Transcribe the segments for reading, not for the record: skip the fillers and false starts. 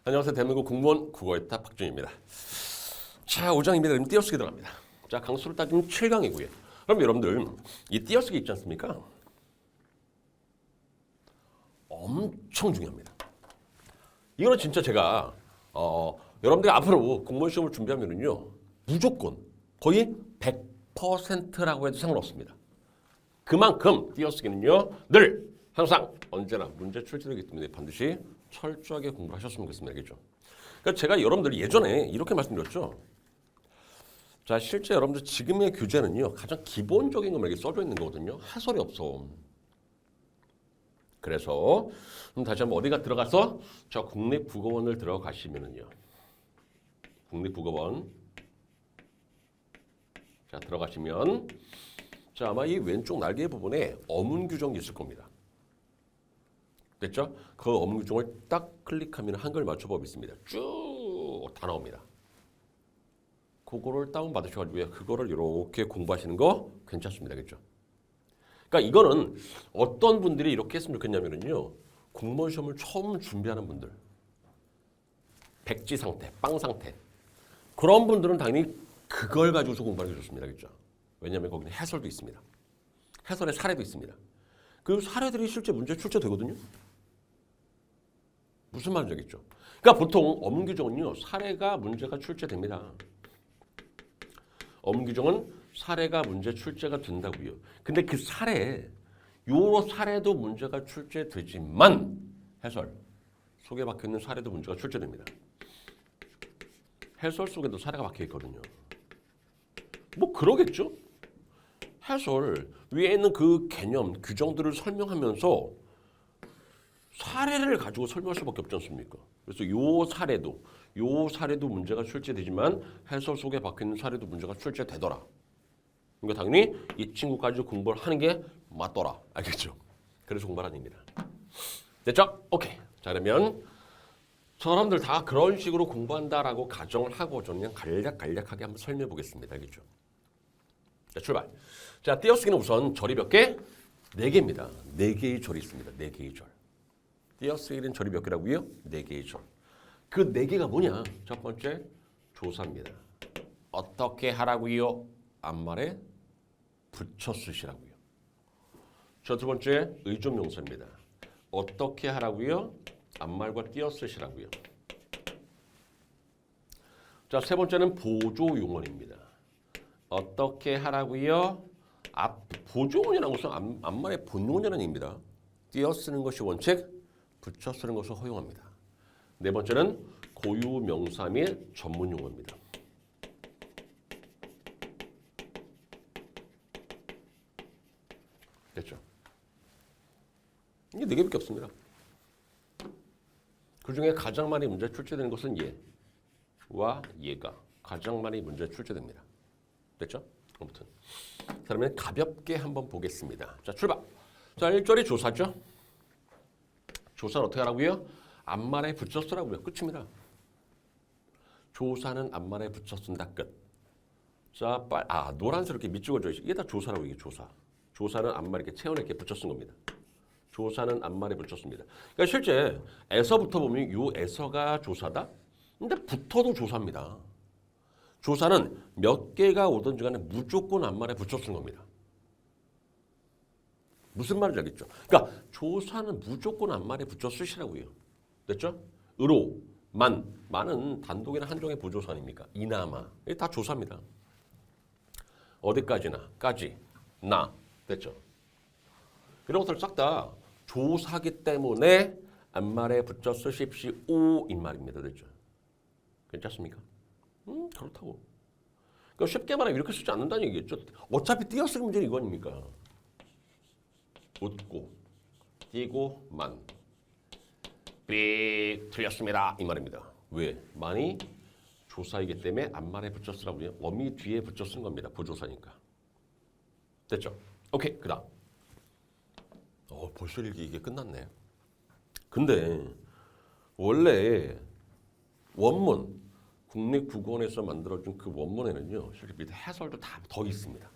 안녕하세요. 대한민국 공무원 국어의 탑 박준입니다. 자, 5장입니다. 그럼 띄어쓰기 들어갑니다. 자, 강수를 따지면 7강이고요. 그럼 여러분들 이 띄어쓰기 있지 않습니까? 엄청 중요합니다. 이거는 진짜 제가 여러분들이 앞으로 공무원 시험을 준비하면은요 무조건 거의 100%라고 해도 상관없습니다. 그만큼 띄어쓰기는요 늘 항상 언제나 문제 출제되기 때문에 반드시 철저하게 공부를 하셨으면 좋겠습니다. 알겠죠? 그러니까 제가 여러분들 예전에 이렇게 말씀드렸죠. 자, 실제 여러분들 지금의 교재는요 가장 기본적인 것만 이렇게 써져 있는 거거든요. 해설이 없어. 그래서 다시 한번 어디가 들어가서 저 국립국어원을 들어가시면은요. 국립국어원 자 들어가시면 자 아마 이 왼쪽 날개 부분에 어문 규정이 있을 겁니다. 됐죠? 그 어문 규정을 딱 클릭하면 한글 맞춰법이 있습니다. 쭉 다 나옵니다. 그거를 다운 받으셔가지고 그거를 이렇게 공부하시는 거 괜찮습니다. 그렇죠? 그러니까 이거는 어떤 분들이 이렇게 했으면 좋겠냐면요. 공무원 시험을 처음 준비하는 분들. 백지 상태, 빵 상태. 그런 분들은 당연히 그걸 가지고서 공부하는 게 좋습니다. 그렇죠? 왜냐하면 거기는 해설도 있습니다. 해설의 사례도 있습니다. 그 사례들이 실제 문제 출제되거든요. 무슨 말인지 알겠죠? 그러니까 보통 어문 규정은요. 사례가 문제가 출제됩니다. 어문 규정은 사례가 문제 출제가 된다고요. 근데 그 사례, 요 사례도 문제가 출제되지만 해설, 속에 박혀있는 사례도 문제가 출제됩니다. 해설 속에도 사례가 박혀있거든요. 뭐 그러겠죠? 해설 위에 있는 그 개념, 규정들을 설명하면서 사례를 가지고 설명할 수밖에 없지 않습니까? 그래서 요 사례도 문제가 출제되지만 해설 속에 박혀있는 사례도 문제가 출제되더라. 그러니까 당연히 이 친구까지 공부를 하는 게 맞더라. 알겠죠? 그래서 공부하는 겁니다. 됐죠? 오케이. 자 그러면 사람들 다 그런 식으로 공부한다라고 가정을 하고 저는 그냥 간략하게 한번 설명해 보겠습니다. 알겠죠? 자 출발. 자 띄어쓰기는 우선 절이 몇 개? 4개입니다. 4개의 절이 있습니다. 4개의 절. 띄어쓰기는 절이 몇 개라고요? 4개의 절. 그 4개가 뭐냐? 첫 번째 조사입니다. 어떻게 하라고요? 앞말에 붙여 쓰시라고요. 자, 두 번째 의존명사입니다. 어떻게 하라고요? 앞말과 띄어 쓰시라고요. 자, 세 번째는 보조용언입니다. 어떻게 하라고요? 보조용언이라는 것은 앞말의 본용언이라는 얘기입니다. 띄어 쓰는 것이 원칙, 붙여 쓰는 것을 허용합니다. 네 번째는 고유명사 및 전문용어입니다. 됐죠? 이게 4개밖에 없습니다. 그 중에 가장 많이 문제 출제되는 것은 예와 예가 가장 많이 문제 출제됩니다. 됐죠? 아무튼 그러면 가볍게 한번 보겠습니다. 자 출발. 자 1절이 조사죠. 조사는 어떻게 하라고요? 앞말에 붙여 쓰라고요. 끝입니다. 조사는 앞말에 붙여 쓴다. 끝. 자, 노란색 이렇게 밑줄어져 있어. 이게 다 조사라고 이게 조사. 조사는 앞말에 이렇게 체온에 이렇게 붙여 쓴 겁니다. 조사는 앞말에 붙여 씁니다. 그러니까 실제 에서부터 보면 요 에서가 조사다. 근데 붙어도 조사입니다. 조사는 몇 개가 오든지 간에 무조건 앞말에 붙여 쓴 겁니다. 무슨 말인지 알겠죠? 그러니까 조사는 무조건 앞말에 붙여 쓰시라고요. 됐죠? 으로, 만은 단독이나 한종의 부조사 아닙니까? 이나마. 이게 다 조사입니다. 어디까지나, 까지, 나. 됐죠? 이런 것들 싹 다 조사기 때문에 앞말에 붙여 쓰십시오. 이 말입니다. 됐죠? 괜찮습니까? 그렇다고. 그러니까 쉽게 말하면 이렇게 쓰지 않는다는 얘기겠죠? 어차피 띄어쓰기 문제는 이거 아닙니까? 웃고, 띄고, 만. 삑 틀렸습니다. 이 말입니다. 왜? 만이 조사이기 때문에 앞말에 붙여 쓰라고요. 어미 뒤에 붙여 쓴 겁니다. 부조사니까. 됐죠? 오케이. 그 다음. 벌써 이게 끝났네. 근데 원래 원문 국립국어원에서 만들어준 그 원문에는요. 실제 밑에 해설도 다 더 있습니다.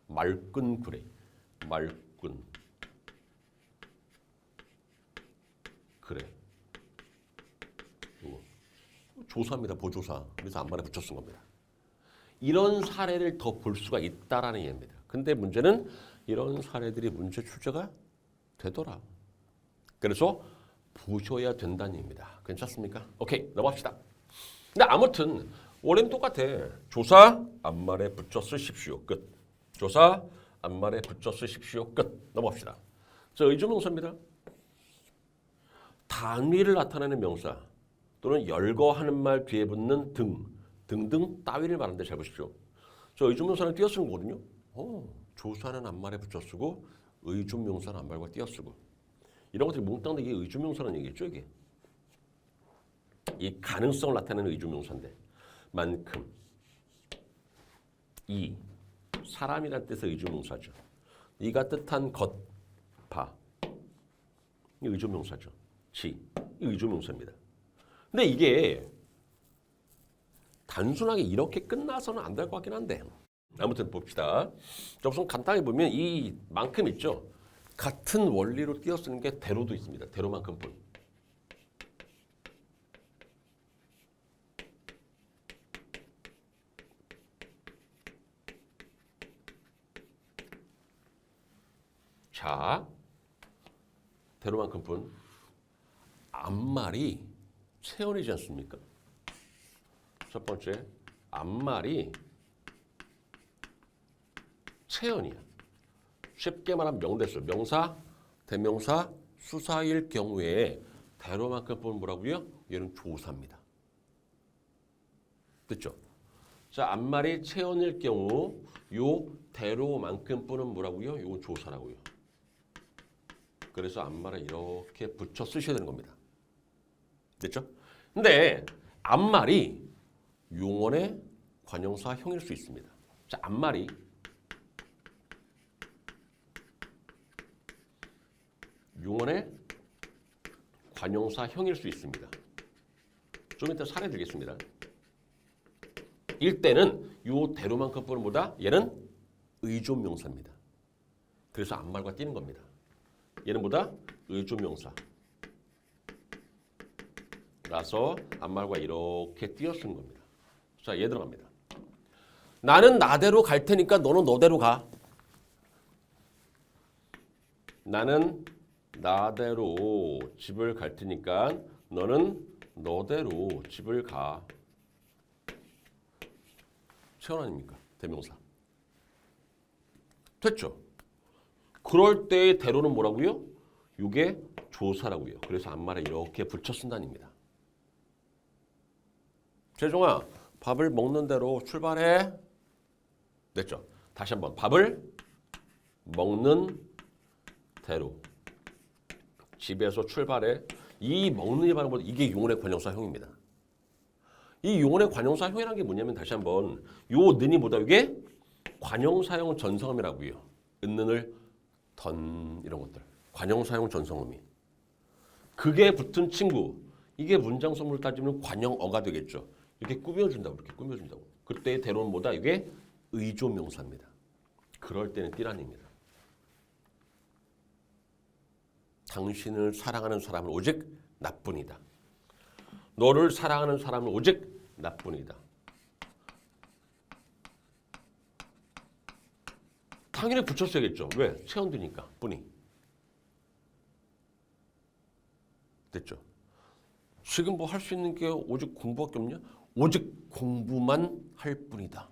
말끈 그래. 말끈. 그래. 조사입니다. 보조사. 그래서 앞말에 붙여 쓴 겁니다. 이런 사례를 더 볼 수가 있다라는 얘기입니다. 근데 문제는 이런 사례들이 문제 출제가 되더라. 그래서 보셔야 된다는 얘기입니다. 괜찮습니까? 오케이, 넘어갑시다. 근데 아무튼 원래는 똑같아. 조사 앞말에 붙여 쓰십시오. 끝. 조사 앞말에 붙여 쓰십시오. 끝. 넘어갑시다. 자, 의조명사입니다. 단위를 나타내는 명사 또는 열거하는 말 뒤에 붙는 등등 따위를 말하는데 잘 보십시오. 저 의조명사는 띄어쓰는 거거든요. 조사는 앞말에 붙여 쓰고 의조명사는 앞말과 띄어쓰고 이런 것들이 몽땅 이게 의조명사라는 얘기겠죠. 이게 이 가능성을 나타내는 의조명사인데 만큼 이 사람이란 뜻의 의조명사죠. 이가 뜻한 것, 바 이 의조명사죠. 지 이 의조명사입니다. 근데 이게 단순하게 이렇게 끝나서는 안 될 것 같긴 한데 아무튼 봅시다. 자, 우선 간단히 보면 이 만큼 있죠. 같은 원리로 띄어쓰는 게 대로도 있습니다. 대로만큼뿐. 자, 대로만큼뿐. 앞말이 체언이지 않습니까? 첫 번째, 앞말이 체언이야. 쉽게 말하면 명대수, 명사, 대명사, 수사일 경우에 대로만큼뿐 뭐라고요? 얘는 조사입니다. 됐죠? 자, 앞말이 체언일 경우 요 대로만큼뿐은 뭐라고요? 이건 조사라고요. 그래서 앞말을 이렇게 붙여 쓰셔야 되는 겁니다. 됐죠? 근데 앞말이 용언의 관용사형일 수 있습니다. 자, 앞말이 용언의 관용사형일 수 있습니다. 좀 이따 사례 드리겠습니다. 일 때는 요 대로만큼뿐은 뭐다? 얘는 의존명사입니다. 그래서 앞말과 띄는 겁니다. 얘는 뭐다? 의존명사. 라서 앞말과 이렇게 띄어 쓴 겁니다. 자, 얘 들어갑니다. 나는 나대로 갈 테니까 너는 너대로 가. 나는 나대로 집을 갈 테니까 너는 너대로 집을 가. 체언 아닙니까? 대명사. 됐죠? 그럴 때의 대로는 뭐라고요? 이게 조사라고요. 그래서 앞말에 이렇게 붙여 쓴다입니다. 재종아, 밥을 먹는 대로 출발해. 됐죠? 다시 한번 밥을 먹는 대로 집에서 출발해. 이 먹는 이 발음은 이게 용언의 관용사형입니다. 이 용언의 관용사형이라는 게 뭐냐면 다시 한번 요 는이 뭐다? 이게 관용사형 전성음이라고요. 은는을 던 이런 것들. 관용사형 전성음이. 그게 붙은 친구. 이게 문장성물 따지면 관용어가 되겠죠. 이렇게 꾸며준다고 이렇게 꾸며준다고. 그때의 대로는 뭐다? 이게 의조명사입니다. 그럴 때는 띠라는 입니다. 당신을 사랑하는 사람은 오직 나뿐이다. 너를 사랑하는 사람은 오직 나뿐이다. 당연히 붙였어야겠죠. 왜? 체언되니까 뿐이. 됐죠? 지금 뭐 할 수 있는 게 오직 공부밖에 없냐? 오직 공부만 할 뿐이다.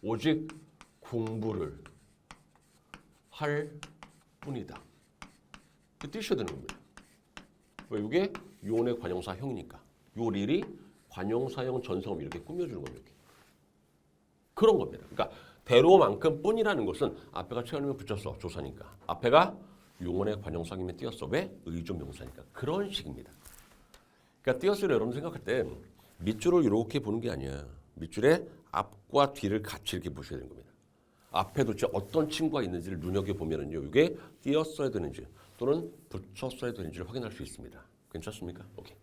오직 공부를 할 뿐이다. 띄셔야 되는 겁니다. 왜? 이게 요언의 관용사형이니까. 요 릴이 관용사형 전성음 이렇게 꾸며주는 겁니다. 이렇게. 그런 겁니다. 그러니까 대로만큼 뿐이라는 것은 앞에가 체언이면 붙였어. 조사니까. 앞에가 용언의 관용사형이면 띄었어. 왜? 의존명사니까. 그런 식입니다. 그러니까 띄었을 때 여러분 생각할 때 밑줄을 이렇게 보는 게 아니야. 밑줄에 앞과 뒤를 같이 이렇게 보셔야 되는 겁니다. 앞에 도대체 어떤 친구가 있는지를 눈여겨보면은요. 이게 띄었어야 되는지 또는 붙였어야 되는지를 확인할 수 있습니다. 괜찮습니까? 오케이.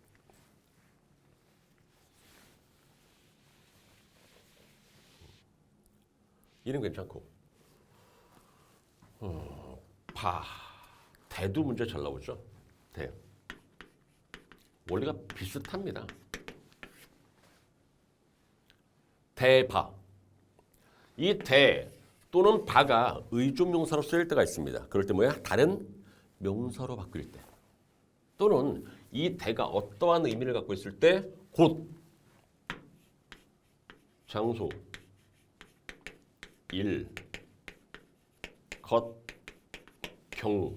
이는 괜찮고. 바. 대도 문제 잘 나오죠. 대. 원리가 비슷합니다. 대바. 이 대 또는 바가 의존명사로 쓰일 때가 있습니다. 그럴 때 뭐야? 다른 명사로 바뀔 때. 또는 이 대가 어떠한 의미를 갖고 있을 때 곧, 장소, 일, 것, 경우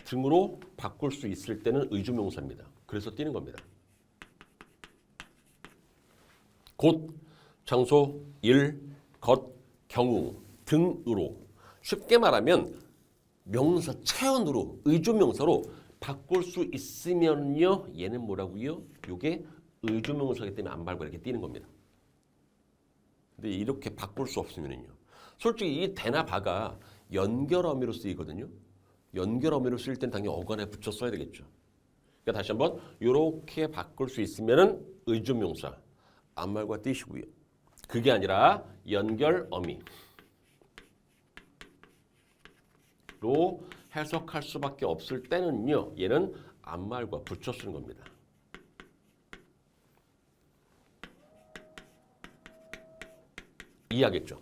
등으로 바꿀 수 있을 때는 의존명사입니다. 그래서 띄는 겁니다. 곧, 장소, 일, 것, 경우 등으로 쉽게 말하면 명사 체언으로 의존명사로 바꿀 수 있으면요 얘는 뭐라고요? 요게 의존명사이기 때문에 안 밟고 이렇게 띄는 겁니다. 근데 이렇게 바꿀 수 없으면요 솔직히 이 대나 바가 연결 어미로 쓰이거든요. 연결 어미로 쓰일 땐 당연히 어간에 붙여 써야 되겠죠. 그러니까 다시 한번 이렇게 바꿀 수 있으면은 의존명사 앞말과 띄시고요. 그게 아니라 연결 어미로 해석할 수밖에 없을 때는요. 얘는 앞말과 붙여 쓰는 겁니다. 이해하겠죠?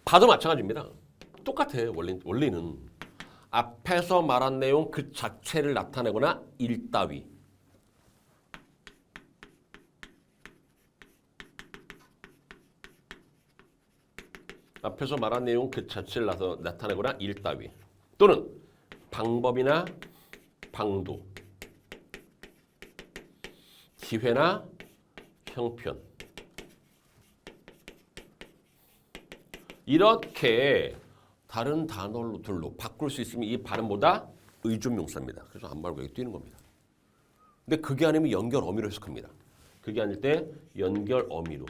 봐도 마찬가지입니다. 똑같아. 원리는 앞에서 말한 내용 그 자체를 나타내거나 일 따위. 앞에서 말한 내용 그 자체를 나타내거나 일 따위. 또는 방법이나 방도, 기회나 형편. 이렇게 다른 단어들로 바꿀 수 있으면 이 발음보다 의존명사입니다. 그래서 안 말고 여기 띄는 겁니다. 근데 그게 아니면 연결 어미로 해석합니다. 그게 아닐 때 연결 어미로.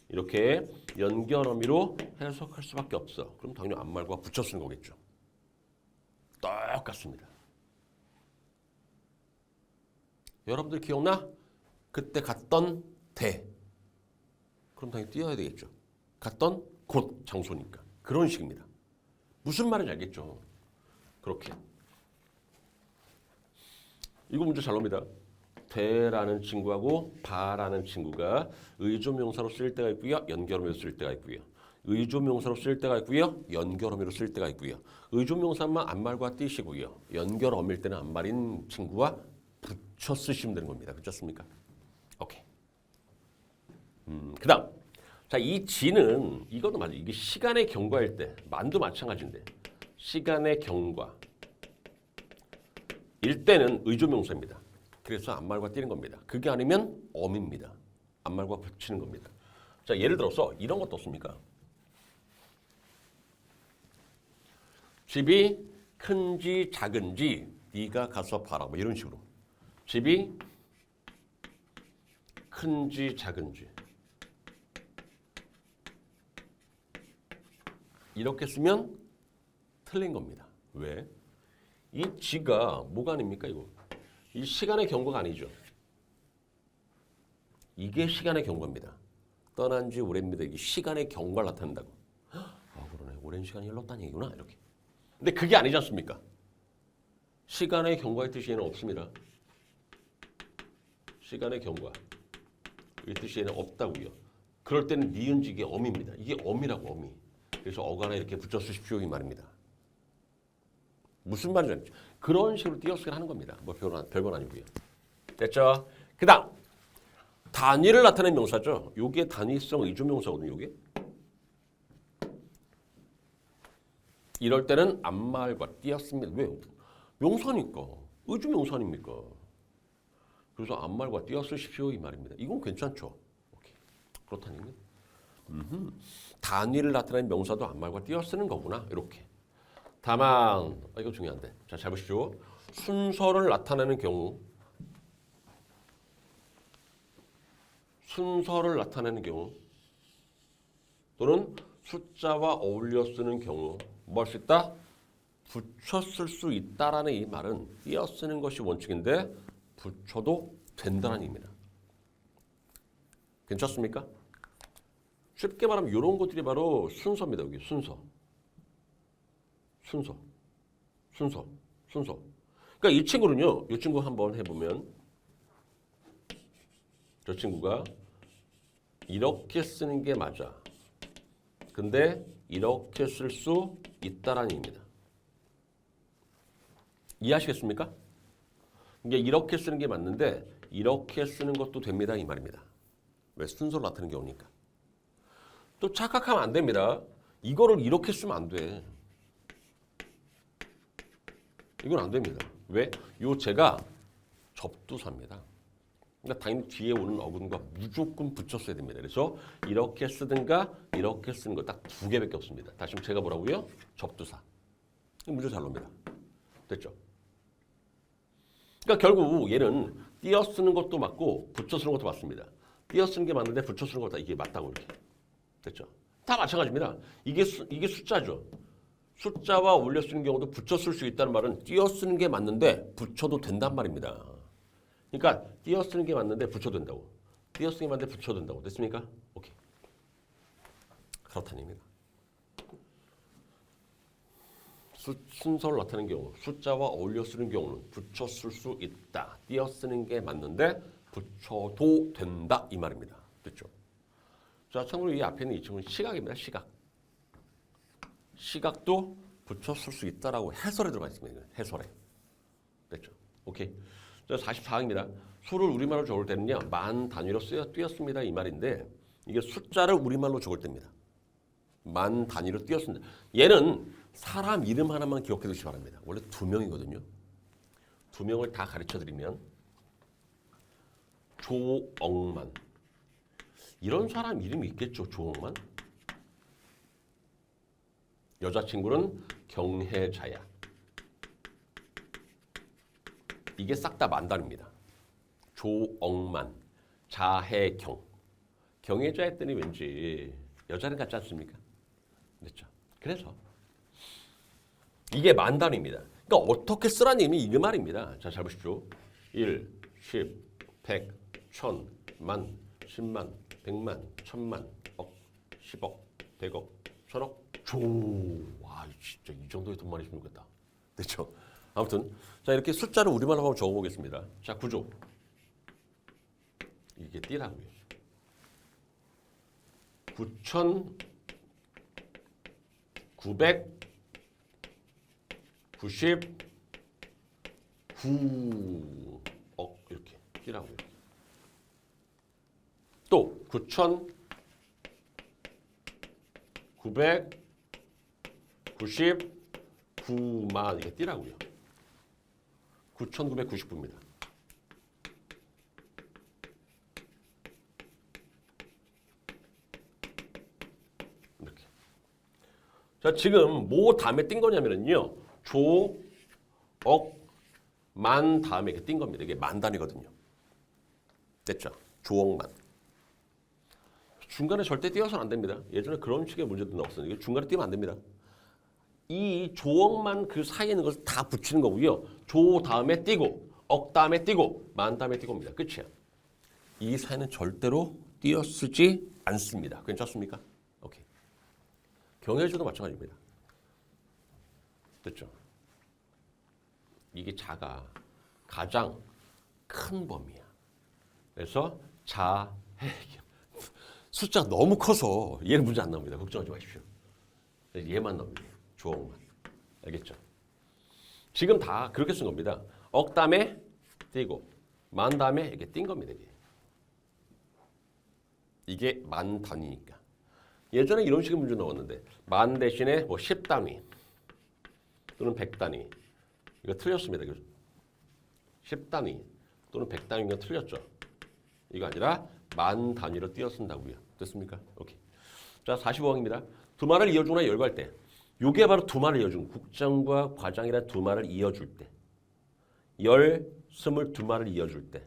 이렇게 연결 어미로 해석할 수밖에 없어. 그럼 당연히 앞말과 붙여 쓰는 거겠죠. 똑같습니다. 여러분들 기억나? 그때 갔던 대. 그럼 당연히 띄어야 되겠죠. 갔던 곳, 장소니까. 그런 식입니다. 무슨 말인지 알겠죠? 그렇게. 이거 문제 잘 놉니다. 대라는 친구하고 바라는 친구가 의존명사로 쓸 때가 있고요. 연결어미로 쓸 때가 있고요. 의존명사로 쓸 때가 있고요. 연결어미로 쓸 때가 있고요. 의존명사만 앞말과 띄시고요. 연결어미일 때는 앞말인 친구와 붙여 쓰시면 되는 겁니다. 그렇습니까? 오케이. 그다음 자, 이 지는 이것도 맞아요. 이게 시간의 경과일 때 만도 마찬가지인데 시간의 경과 일 때는 의존명사입니다. 그래서 앞말과 띄는 겁니다. 그게 아니면 어미입니다. 앞말과 붙이는 겁니다. 자, 예를 들어서 이런 것도 없습니까? 집이 큰지 작은지 네가 가서 봐라. 뭐 이런 식으로. 집이 큰지 작은지 이렇게 쓰면 틀린 겁니다. 왜? 이 지가 뭐가 아닙니까 이거? 이 시간의 경과가 아니죠. 이게 시간의 경과입니다. 떠난 지 오래입니다. 이게 시간의 경과를 나타낸다고. 아 그러네. 오랜 시간이 흘렀다는 얘기구나. 이렇게. 근데 그게 아니지 않습니까? 시간의 경과의 뜻이 얘는 없습니다. 시간의 경과. 이 뜻이 얘는 없다고요. 그럴 때는 니은지 이게 어미입니다. 이게 어미라고 어미. 그래서 어간에 이렇게 붙여 쓰십시오 이 말입니다. 무슨 말인지 알죠? 그런 식으로 띄어쓰기를 하는 겁니다. 뭐 별건 아니고요. 됐죠? 그 다음 단위를 나타내는 명사죠. 요게 단위성 의존명사거든요. 요게 이럴 때는 앞말과 띄었습니다. 왜요? 명사니까. 의존명사 아닙니까? 그래서 앞말과 띄어쓰십시오 이 말입니다. 이건 괜찮죠? 오케이. 그렇다는 얘기는 단위를 나타내는 명사도 앞말과 띄어쓰는 거구나. 이렇게. 다만 이거 중요한데. 자, 잘 보시죠. 순서를 나타내는 경우 또는 숫자와 어울려 쓰는 경우 뭐 할 수 있다? 붙여 쓸 수 있다라는 이 말은 띄어 쓰는 것이 원칙인데 붙여도 된다는 의미입니다. 괜찮습니까? 쉽게 말하면 이런 것들이 바로 순서입니다. 여기 순서. 그러니까 이 친구는요. 이 친구 한번 해보면 저 친구가 이렇게 쓰는 게 맞아. 근데 이렇게 쓸 수 있다라는 얘기입니다. 이해하시겠습니까? 이게 이렇게 쓰는 게 맞는데 이렇게 쓰는 것도 됩니다 이 말입니다. 왜? 순서를 나타내는 경우니까. 또 착각하면 안 됩니다. 이거를 이렇게 쓰면 안 돼. 이건 안 됩니다. 왜? 요 제가 접두사입니다. 그러니까 당연히 뒤에 오는 어근과 무조건 붙였어야 됩니다. 그래서 이렇게 쓰든가 이렇게 쓰는 거 딱 두 개밖에 없습니다. 다시 제가 뭐라고요? 접두사. 문제 잘 놉니다. 됐죠? 그러니까 결국 얘는 띄어 쓰는 것도 맞고 붙여 쓰는 것도 맞습니다. 띄어 쓰는 게 맞는데 붙여 쓰는 것도 이게 맞다고 이렇게. 됐죠? 다 마찬가지입니다. 이게 숫자죠. 숫자와 올려 쓰는 경우도 붙여 쓸 수 있다는 말은 띄어 쓰는 게 맞는데 붙여도 된단 말입니다. 그러니까 띄어 쓰는 게 맞는데 붙여도 된다고. 띄어 쓰는 게 맞는데 붙여도 된다고. 됐습니까? 오케이. 그렇다는 얘기입니다. 순서를 나타내는 경우, 숫자와 어울려 쓰는 경우는 붙여 쓸 수 있다. 띄어 쓰는 게 맞는데 붙여도 된다. 이 말입니다. 됐죠? 자, 참고로 이 앞에 있는 이 친구는 시각입니다. 시각. 시각도 붙여 쓸 수 있다라고 해설에 들어가 있습니다. 해설에. 됐죠? 오케이. 자, 44항입니다. 수를 우리말로 적을 때는요. 만 단위로 띄었습니다. 이 말인데 이게 숫자를 우리말로 적을 때입니다. 만 단위로 띄었습니다. 얘는 사람 이름 하나만 기억해 두시기 바랍니다. 원래 2명이거든요. 2명을 다 가르쳐 드리면 조억만. 이런 사람 이름이 있겠죠. 조억만. 여자친구는 경혜자야. 이게 싹 다 만단입니다. 조억만, 자혜경. 경혜자 했더니 왠지 여자는 같지 않습니까? 그렇죠. 그래서 이게 만단입니다. 그러니까 어떻게 쓰라는 얘기 이 말입니다. 자, 잘 보십시오. 1, 10, 100, 1000, 만, 10만, 100만, 1000만, 억, 10억, 100억, 1000억, 조. 와, 진짜 이 정도의 돈 많이 주겠다. 됐죠? 아무튼 자, 이렇게 숫자를 우리말로 한번 적어보겠습니다. 자, 구조. 이게 띠라고요. 9,999억 이렇게 띠라고요. 또 9,999만 이게 띠라고요. 9,999입니다. 이렇게. 자, 지금 뭐 다음에 띈 거냐면요. 조, 억, 만 다음에 이렇게 띈 겁니다. 이게 만 단위거든요. 됐죠? 조억만. 중간에 절대 띄어서는 안 됩니다. 예전에 그런 식의 문제도 나왔어요. 이게 중간에 띄면 안 됩니다. 이 조억만 그 사이에 있는 것을 다 붙이는 거고요. 조 다음에 띄고, 억 다음에 띄고, 만 다음에 띄고입니다. 끝이야. 이 사이는 절대로 띄어쓰지 않습니다. 괜찮습니까? 오케이. 경혜주도 마찬가지입니다. 됐죠? 이게 자가 가장 큰 범위야. 그래서 자해경. 숫자가 너무 커서 얘는 문제 안 나옵니다. 걱정하지 마십시오. 얘만 나옵니다. 조억만. 알겠죠? 지금 다 그렇게 쓴 겁니다. 억 다음에 띄고 만 다음에 이렇게 띈 겁니다. 이게 만 단위니까. 예전에 이런 식의 문제 나왔는데 만 대신에 뭐 10단위 또는 100단위 이거 틀렸습니다. 10단위 또는 100단위가 틀렸죠. 이거 아니라 만 단위로 띄어 쓴다고요. 됐습니까? 오케이. 자, 45항입니다. 두 말을 이어주거나 열거할 때. 요게 바로 두 말을 이어준 국장과 과장이라 두 말을 이어줄 때. 열, 스물 두 말을 이어줄 때.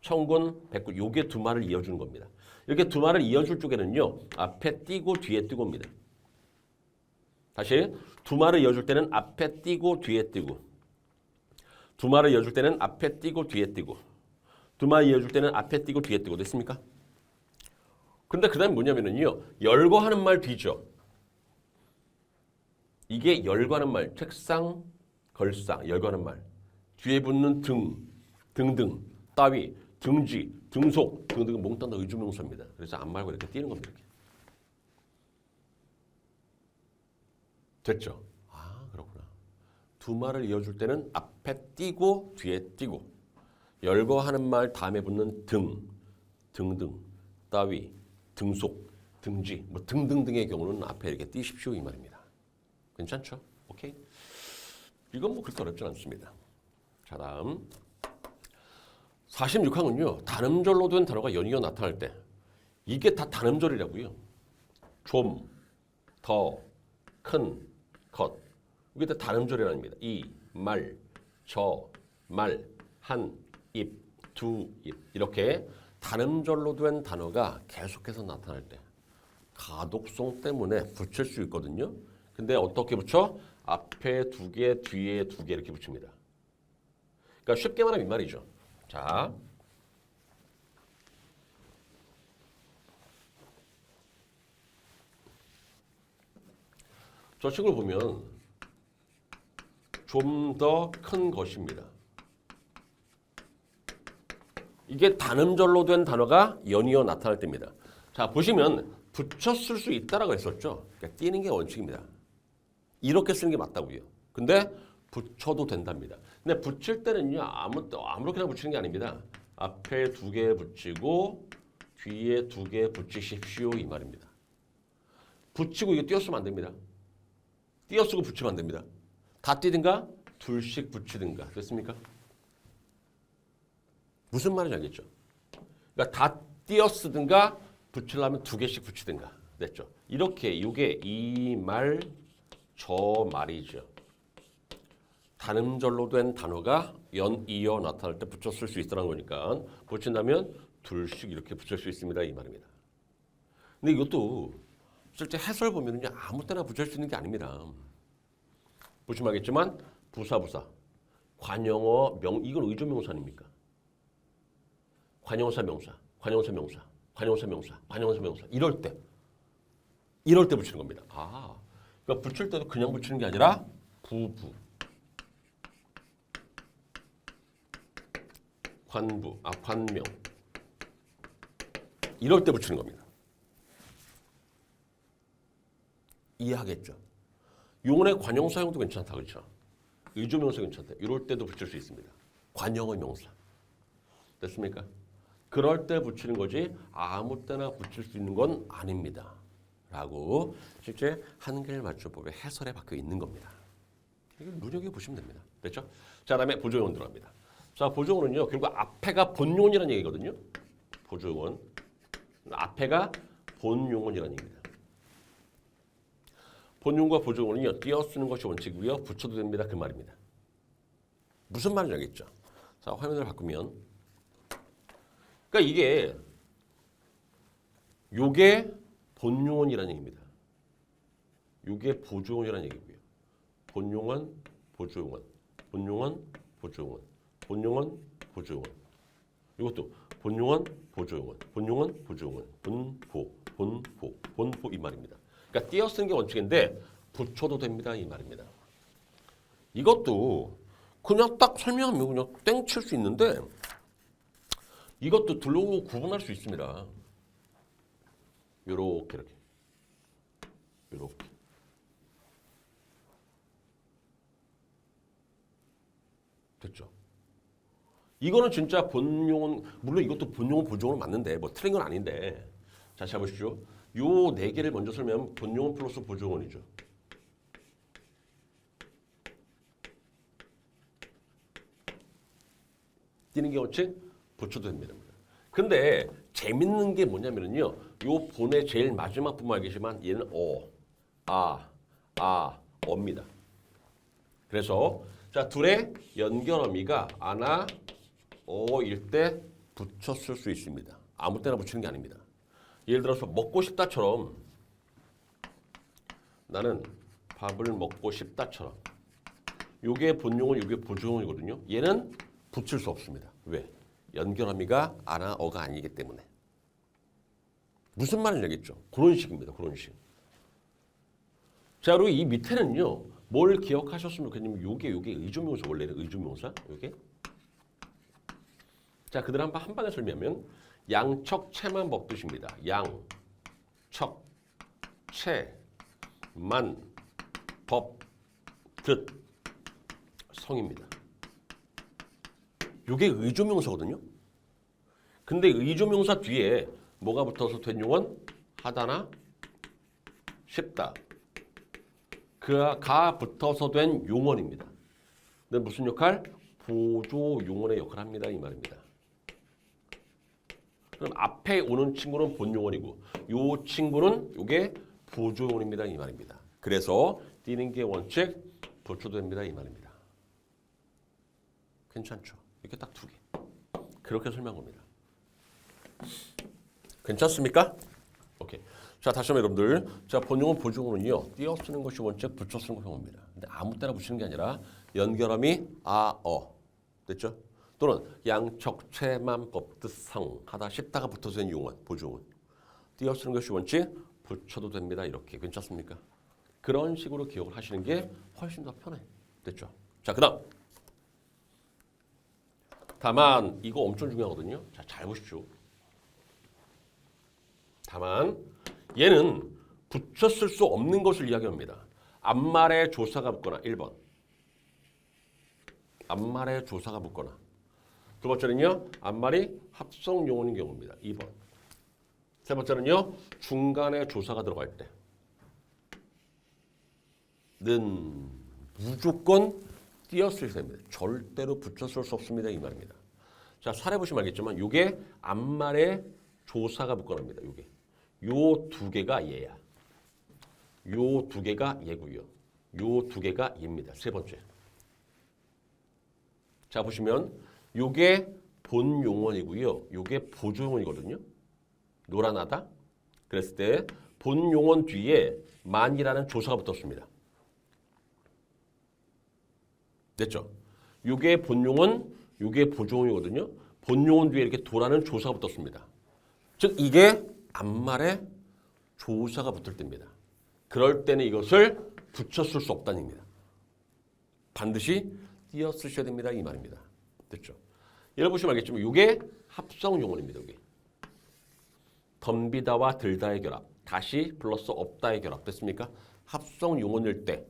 청군, 백군 요게 두 말을 이어주는 겁니다. 이렇게 두 말을 이어줄 쪽에는요. 앞에 띄고 뒤에 띄고입니다. 다시 두 말을 이어줄 때는 앞에 띄고 뒤에 띄고. 두 말을 이어줄 때는 앞에 띄고 뒤에 띄고. 두 말 이어줄 때는 앞에 띄고 뒤에 띄고. 됐습니까? 근데 그 다음에 뭐냐면요. 열거 하는 말 뒤죠. 이게 열거 하는 말. 책상, 걸상, 열거 하는 말. 뒤에 붙는 등, 등등, 따위, 등지, 등속 등등 몽땅 다 의주명사입니다. 그래서 안 말고 이렇게 띄는 겁니다. 이렇게. 됐죠? 아, 그렇구나. 두 말을 이어줄 때는 앞에 띄고 뒤에 띄고 열거하는 말 다음에 붙는 등, 등등, 따위, 등속, 등지, 뭐 등등등의 경우는 앞에 이렇게 띄십시오 이 말입니다. 괜찮죠? 오케이? 이건 뭐 그렇게 어렵진 않습니다. 자, 다음 46항은요. 단음절로 된 단어가 연이어 나타날 때 이게 다 단음절이라고요. 좀, 더, 큰, 것. 이게 다 단음절이라는 겁니다. 이, 말, 저, 말, 한, 입, 두, 입. 이렇게 단음절로 된 단어가 계속해서 나타날 때 가독성 때문에 붙일 수 있거든요. 근데 어떻게 붙여? 앞에 두 개, 뒤에 두 개 이렇게 붙입니다. 그러니까 쉽게 말하면 이 말이죠. 자, 저 식을 보면 좀 더 큰 것입니다. 이게 단음절로 된 단어가 연이어 나타날 때입니다. 자, 보시면 붙여 쓸 수 있다라고 했었죠. 그러니까 띄는 게 원칙입니다. 이렇게 쓰는 게 맞다고요. 근데 붙여도 된답니다. 근데 붙일 때는요, 아무렇게나 붙이는 게 아닙니다. 앞에 두 개 붙이고 뒤에 두 개 붙이십시오 이 말입니다. 붙이고 이거 띄어쓰면 안 됩니다. 띄어쓰고 붙이면 안 됩니다. 다 띄든가 둘씩 붙이든가 됐습니까? 무슨 말인지 알겠죠? 그러니까 다 띄어쓰든가 붙이려면 두 개씩 붙이든가 됐죠? 이렇게 이게 이 말, 저 말이죠. 단음절로 된 단어가 연이어 나타날 때 붙여 쓸 수 있다는 거니까 붙인다면 둘씩 이렇게 붙일 수 있습니다 이 말입니다. 근데 이것도 실제 해설 보면은요 아무 때나 붙일 수 있는 게 아닙니다. 보시면 알겠지만 부사, 관용어, 이건 의조명사 아닙니까? 관용사, 명사, 관용사, 명사, 관용사, 명사, 관용사, 명사 이럴 때 붙이는 겁니다. 아, 그러니까 붙일 때도 그냥 붙이는 게 아니라 부부, 관부, 관명 이럴 때 붙이는 겁니다. 이해하겠죠? 용언의 관용 사용도 괜찮다, 그렇죠? 의조명사 괜찮다. 이럴 때도 붙일 수 있습니다. 관용어 명사 됐습니까? 그럴 때 붙이는 거지 아무 때나 붙일 수 있는 건 아닙니다. 라고 실제 한글 맞춤법의 해설에 박혀 있는 겁니다. 이걸 눈여겨보시면 됩니다. 됐죠? 자, 다음에 보조용언 들어갑니다. 자, 보조용언은요. 결국 앞에가 본용언이라는 얘기거든요. 보조용언. 앞에가 본용언이라는 얘기입니다. 본용과 보조용언은요. 띄어쓰는 것이 원칙이고요. 붙여도 됩니다. 그 말입니다. 무슨 말인지 알겠죠? 자, 화면을 바꾸면 그러니까 이게 요게 본용언이라는 얘기입니다. 요게 보조용언이라는 얘기고요. 본용언, 보조용언, 본용언, 보조용언, 본용언, 보조용언. 이것도 본용언, 보조용언, 본용언, 보조용언, 본보 이 말입니다. 그러니까 띄어쓰는 게 원칙인데 붙여도 됩니다 이 말입니다. 이것도 그냥 딱 설명하면 그냥 땡 칠 수 있는데 이것도 둘로 구분할 수 있습니다. 요렇게 이렇게 됐죠? 이거는 진짜 본용은 물론 이것도 본용은 보조용은 맞는데 뭐 틀린 건 아닌데 자, 잘 보십시오. 요 네 개를 먼저 설명하면 본용은 플러스 보조용언이죠. 띄는 게 원칙 붙여도 됩니다. 근데 재밌는 게 뭐냐면요. 요 본의 제일 마지막 부분 알겠지만 얘는 어입니다. 그래서 자, 둘의 연결어미가 아나, 어일 때 붙여 쓸 수 있습니다. 아무 때나 붙이는 게 아닙니다. 예를 들어서 먹고 싶다처럼 나는 밥을 먹고 싶다처럼 요게 본용은 요게 보조용이거든요. 얘는 붙일 수 없습니다. 왜? 연결어미가 아나, 어가 아니기 때문에. 무슨 말인지 알겠죠? 그런 식입니다. 그런 식. 자, 그리고 이 밑에는요. 뭘 기억하셨으면 좋겠냐면 요게 의조명사 원래는 의조명사 요게. 자, 그대로 한 방에 설명하면 양척체만 법뜻입니다. 양척체만 법뜻 성입니다. 요게 의조명사거든요. 근데 의조명사 뒤에 뭐가 붙어서 된 용언? 하다나 쉽다. 그가 붙어서 된 용언입니다. 근데 무슨 역할? 보조 용언의 역할을 합니다. 이 말입니다. 그럼 앞에 오는 친구는 본용언이고 요 친구는 요게 보조 용언입니다. 이 말입니다. 그래서 띄는 게 원칙, 보초됩니다. 이 말입니다. 괜찮죠? 이렇게 딱 두 개. 그렇게 설명한 겁니다. 괜찮습니까? 오케이. 자, 다시 한번 여러분들. 자, 본용은 보조용어는요. 띄어 쓰는 것이 원칙, 붙여 쓰는 것이 원입니다. 근데 아무 때나 붙이는 게 아니라 연결함이 됐죠? 또는 양척체만 법뜻성 하다 싶다가 붙어서 된 용언, 보조용언. 띄어 쓰는 것이 원칙, 붙여도 됩니다. 이렇게. 괜찮습니까? 그런 식으로 기억을 하시는 게 훨씬 더 편해. 됐죠? 자, 그다음. 다만 이거 엄청 중요하거든요. 자, 잘 보십시오. 다만 얘는 붙였을 수 없는 것을 이야기합니다. 앞말에 조사가 붙거나 1번. 앞말에 조사가 붙거나. 두 번째는요. 앞말이 합성용어인 경우입니다. 2번. 세 번째는요. 중간에 조사가 들어갈 때는 무조건 띄었을 때입니다. 절대로 붙였을 수 없습니다. 이 말입니다. 자, 사례 보시면 알겠지만 이게 앞말에 조사가 붙거나입니다. 이게. 요 두 개가 얘야. 요 두 개가 얘고요. 요 두 개가 얘입니다. 세 번째. 자, 보시면 요게 본 용언이고요. 요게 보조 용언이거든요. 노란하다. 그랬을 때 본 용언 뒤에 만이라는 조사가 붙었습니다. 됐죠? 요게 본용은 요게 보조용이거든요. 본용은 뒤에 이렇게 도라는 조사가 붙었습니다. 즉 이게 앞말에 조사가 붙을 때입니다. 그럴 때는 이것을 붙였을 수 없다는 얘기입니다. 반드시 띄어 쓰셔야 됩니다. 이 말입니다. 됐죠? 예를 보시면 알겠지만 요게 합성용어입니다. 요게. 덤비다와 들다의 결합. 다시 플러스 없다의 결합. 됐습니까? 합성용어일 때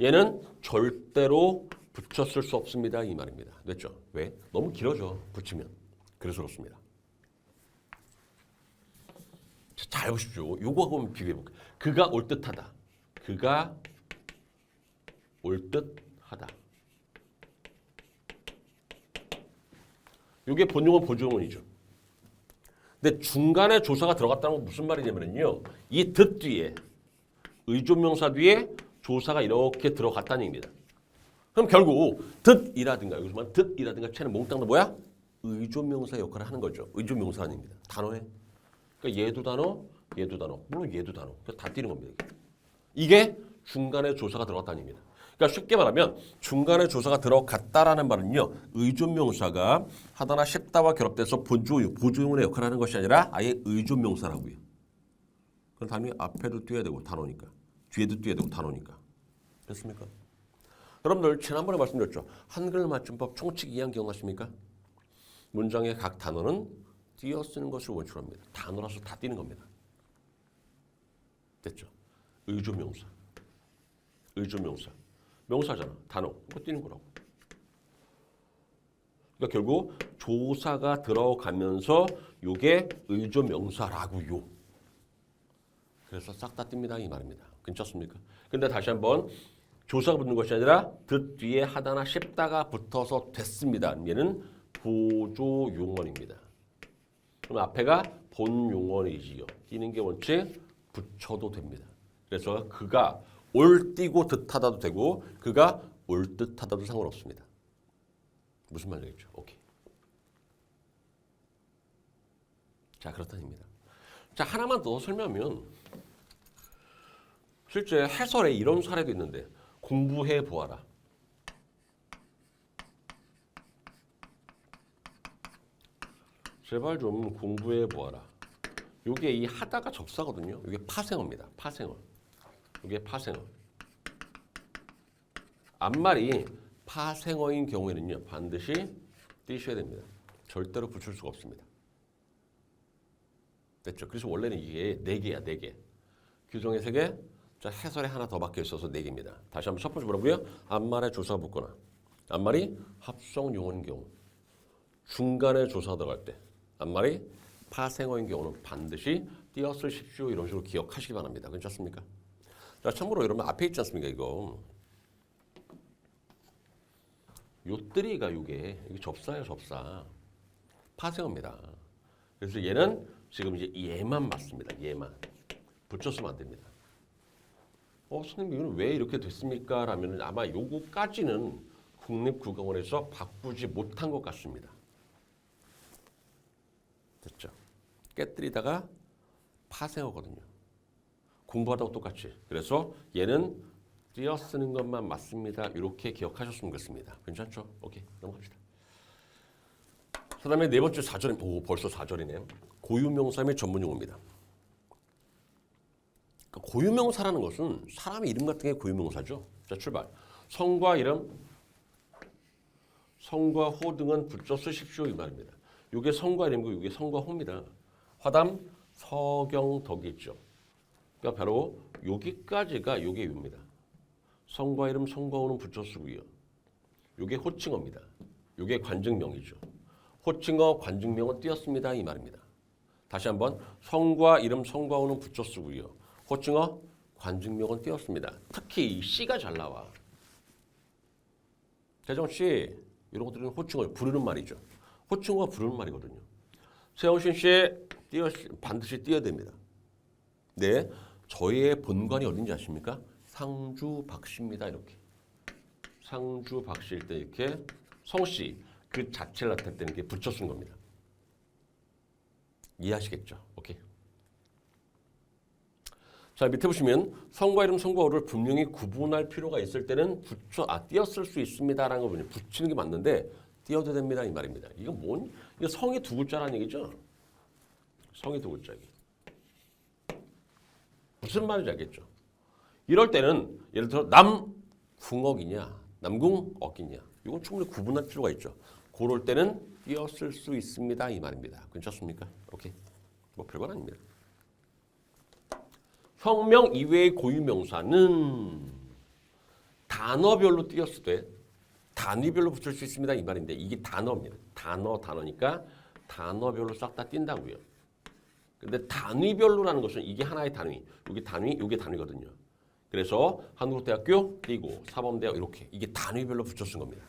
얘는 절대로 붙였을 수 없습니다. 이 말입니다. 됐죠? 왜? 너무 길어져. 붙이면. 그래서 그렇습니다. 잘 보십시오. 요거 한번 비교해볼게요. 그가 옳듯하다. 그가 옳듯하다. 요게 본용어 보조용어이죠. 근데 중간에 조사가 들어갔다는 건 무슨 말이냐면요. 이 듯 뒤에 의존명사 뒤에 조사가 이렇게 들어갔다는 얘기입니다. 그럼 결국 듯이라든가 여기서 말하는 듯이라든가 채는 몽땅 다 뭐야? 의존명사 역할을 하는 거죠. 의존명사 아닙니다. 단어에. 그러니까 얘도 단어, 얘도 단어. 물론 얘도 단어. 다 띄는 겁니다. 이게 중간에 조사가 들어갔다는 얘기입니다. 그러니까 쉽게 말하면 중간에 조사가 들어갔다라는 말은요. 의존명사가 하다나 쉽다와 결합돼서 보조용어의 역할을 하는 것이 아니라 아예 의존명사라고요. 그럼 당연히 앞에도 띄어야 되고 단어니까. 뒤에도 띄어야 되고 단어니까. 됐습니까? 여러분들 지난번에 말씀드렸죠. 한글 맞춤법 총칙 2항 기억나십니까? 문장의 각 단어는 띄어 쓰는 것을 원칙으로 합니다. 단어라서 다 띄는 겁니다. 됐죠? 의조명사. 의조명사. 명사잖아. 단어. 그거 띄는 거라고. 그러니까 결국 조사가 들어가면서 이게 의조명사라고요. 그래서 싹 다 띱니다. 이 말입니다. 괜찮습니까? 근데 다시 한번 조사가 붙는 것이 아니라 듯 뒤에 하다나 쉽다가 붙어서 됐습니다. 얘는 보조 용언입니다. 그럼 앞에가 본 용언이지요. 띄는 게 원칙 붙여도 됩니다. 그래서 그가 올 띄고 듯하다도 되고 그가 올 듯하다도 상관없습니다. 무슨 말이겠죠? 오케이. 자, 그렇다는 얘기입니다. 자, 하나만 더 설명하면 실제 해설에 이런 사례도 있는데 공부해 보아라. 제발 좀 공부해 보아라. 이게 이 하다가 접사거든요. 이게 파생어입니다. 파생어. 이게 파생어. 앞말이 파생어인 경우에는요. 반드시 띄셔야 됩니다. 절대로 붙일 수가 없습니다. 됐죠? 그래서 원래는 이게 4개야, 4개. 규정의 3개, 자, 해설에 하나 더 박혀 있어서 4개입니다. 다시 한번 첫 번째 뭐라고요? 앞말에 조사가 붙거나 앞말이 합성 용어인 경우 중간에 조사가 들어갈 때 앞말이 파생어인 경우는 반드시 띄어쓰십시오. 이런 식으로 기억하시기 바랍니다. 괜찮습니까? 자, 참고로 여러분 앞에 있지 않습니까? 이거 요뜨리가 이게 접사예요. 접사. 파생어입니다. 그래서 얘는 지금 이제 얘만 맞습니다. 얘만. 붙였으면 안 됩니다. 선생님 이거는 왜 이렇게 됐습니까? 라면 아마 요거까지는 국립국어원에서 바꾸지 못한 것 같습니다. 됐죠? 깨뜨리다가 파생어거든요. 공부하다고 똑같이. 그래서 얘는 띄어쓰는 것만 맞습니다. 이렇게 기억하셨으면 좋겠습니다. 괜찮죠? 오케이, 넘어갑시다. 그 다음에 네 번째 4절에, 벌써 4절이네요. 고유명사 및 전문용어입니다. 고유명사라는 것은 사람의 이름 같은 게 고유명사죠. 자, 출발. 성과 이름, 성과 호 등은 붙여 쓰십시오 이 말입니다. 이게 성과 이름이고 이게 성과 호입니다. 화담, 서경, 덕이 있죠. 그러니까 바로 여기까지가 요게 유입니다. 성과 이름, 성과 호는 붙여 쓰고요. 요게 호칭어입니다. 요게 관증명이죠. 호칭어, 관증명은 띄었습니다 이 말입니다. 다시 한번 성과 이름, 성과 호는 붙여 쓰고요. 호칭어, 관증명은 띄었습니다. 특히 C가 잘 나와. 대정씨 이런 것들은 호칭어 부르는 말이죠. 호칭어가 부르는 말이거든요. 세원신 씨 반드시 띄어야 됩니다. 네, 저희의 본관이 어딘지 아십니까? 상주 박씨입니다. 이렇게 상주 박씨일 때 이렇게 성씨 그 자체를 나타낼 때는 이렇게 붙여 쓴 겁니다. 이해하시겠죠? 오케이. 자, 밑에 보시면 성과 이름, 성과 호를 분명히 구분할 필요가 있을 때는 띄었을 수 있습니다라는 거 보면 붙이는 게 맞는데 띄어도 됩니다 이 말입니다. 이건 이거 성이 2글자라는 얘기죠. 성이 2글자기. 무슨 말인지 알겠죠? 이럴 때는 예를 들어 남궁억이냐, 남궁억이냐, 이건 충분히 구분할 필요가 있죠. 그럴 때는 띄었을 수 있습니다 이 말입니다. 괜찮습니까? 오케이. 뭐 별건 아닙니다. 성명 이외의 고유명사는 단어별로 띄었을 때 단위별로 붙일 수 있습니다 이 말인데 이게 단어입니다. 단어니까 단어별로 싹 다 띈다고요. 근데 단위별로라는 것은 이게 하나의 단위, 이게 단위, 이게 단위거든요. 그래서 한국대학교 띄고 사범대학 이렇게 이게 단위별로 붙여 쓴 겁니다.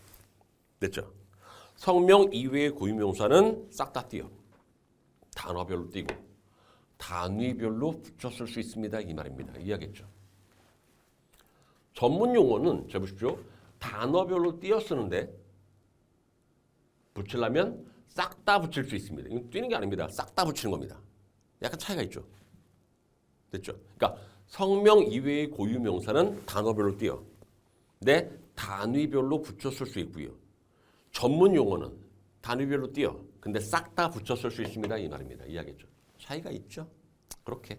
됐죠? 성명 이외의 고유명사는 싹 다 띄어. 단어별로 띄고 단위별로 붙여 쓸 수 있습니다 이 말입니다. 이해하겠죠? 전문용어는 잘 보십시오. 단어별로 띄어 쓰는데 붙이려면 싹 다 붙일 수 있습니다. 이건 띄는 게 아닙니다. 싹 다 붙이는 겁니다. 약간 차이가 있죠. 됐죠? 그러니까 성명 이외의 고유명사는 단어별로 띄어. 네, 단위별로 붙여 쓸 수 있고요. 전문용어는 단위별로 띄어. 근데 싹 다 붙여 쓸 수 있습니다 이 말입니다. 이해하겠죠? 차이가 있죠. 그렇게.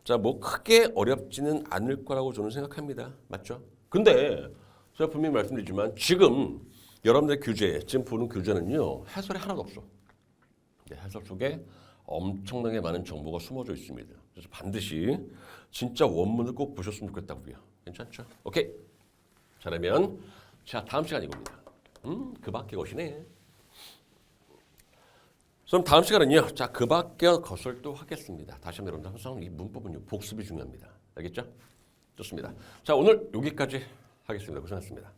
자, 뭐 크게 어렵지는 않을 거라고 저는 생각합니다. 맞죠? 근데 제가 분명히 말씀드리지만 지금 여러분들 교재, 지금 보는 교재는요. 해설이 하나도 없어. 네, 해설 속에 엄청나게 많은 정보가 숨어져 있습니다. 그래서 반드시 진짜 원문을 꼭 보셨으면 좋겠다고요. 괜찮죠? 오케이. 잘하면 자, 다음 시간 이겁니다. 그 밖에 것이네. 그럼 다음 시간은요. 자, 그 밖에 것을 또 하겠습니다. 다시 한번 여러분들 항상 이 문법은요. 복습이 중요합니다. 알겠죠? 좋습니다. 자, 오늘 여기까지 하겠습니다. 고생하셨습니다.